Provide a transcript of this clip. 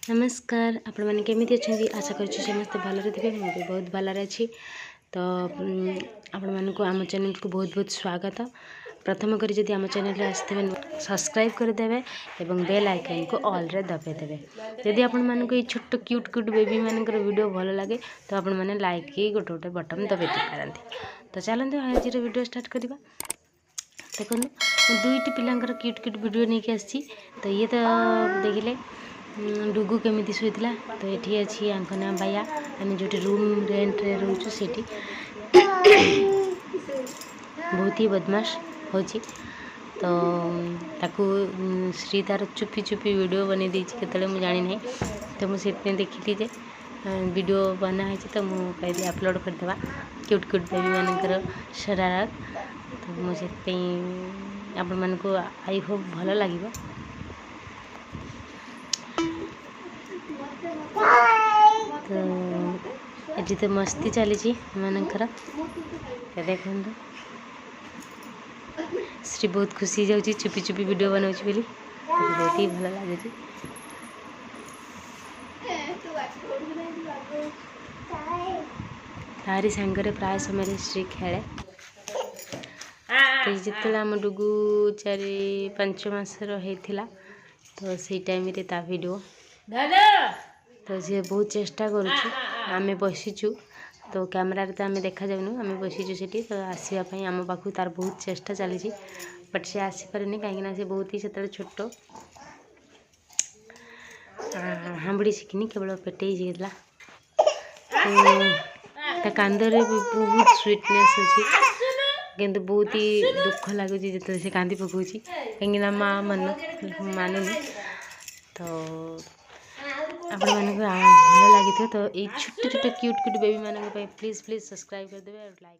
नमस्कार आपण मैंने केमी अच्छे आशा करुँचे समस्ते भलरे थे मुझे बहुत भलरे अच्छी। तो आपण मानक आम चैनल को बहुत बहुत स्वागत। प्रथम करी जदि आम चैनल आसते सब्सक्राइब करदेवे और बेल आइकन को ऑल रे दबाइदेवे। जदि आपण मानक ये छोट क्यूट क्यूट बेबी मानकर वीडियो भल लगे तो आपण मैंने लाइक की गोटे गोटे बटन दबाई दे पारती। तो चलते आज वीडियो स्टार्ट करवा। देखो दुईटी पिलांकर क्यूट क्यूट वीडियो नहीं आसी। तो ये तो देखिले डुगु केमिति शुईला। तो ये अच्छी आंकना बाया आम जो रूम रेंट रे रोचु सेठी बहुत ही बदमाश हो। तो ताकू श्री तार चुपी चुपी वीडियो बन देती के मुझे जानी ना। तो मुझे देखी जे वीडियो बनाई तो मुझे कहली अपलोड करदेवा क्यूट क्यूट बेबी मानकर शरारत। तो मुझे आपण मान को आई होप भल लगे। तो ये तो मस्ती चली मानकर देखो श्री बहुत खुशी जाऊँगी चुपी चुपी वीडियो बनाऊँ बोली बहुत ही भल लगे। तारी सांगरे प्राय समय श्री खेले। तो जिते आम डुगु 4-5 मासर होता तो से टाइम रे ता वीडियो तो सी बहुत चेष्टा करें बसीचु। तो कैमरा तो आम देखा जाऊनु आम बसीचु से। तो आसवाई आम पाखु तार बहुत चेष्टा चली बट सी आसीपारे कहीं से बहुत ही से छोट हांबड़ी शिखनी केवल पेटे जाता। तो कांदरे भी बहुत स्वीटनेस अच्छी किंतु बहुत ही दुख लगुच जो से कांदी पकाऊँ कहीं माँ मानुनी। तो आपण मानक भल लगी। तो ये छोटे छोटे क्यूट क्यूट बेबी मानक प्लीज प्लीज सब्सक्राइब करदे और लाइक।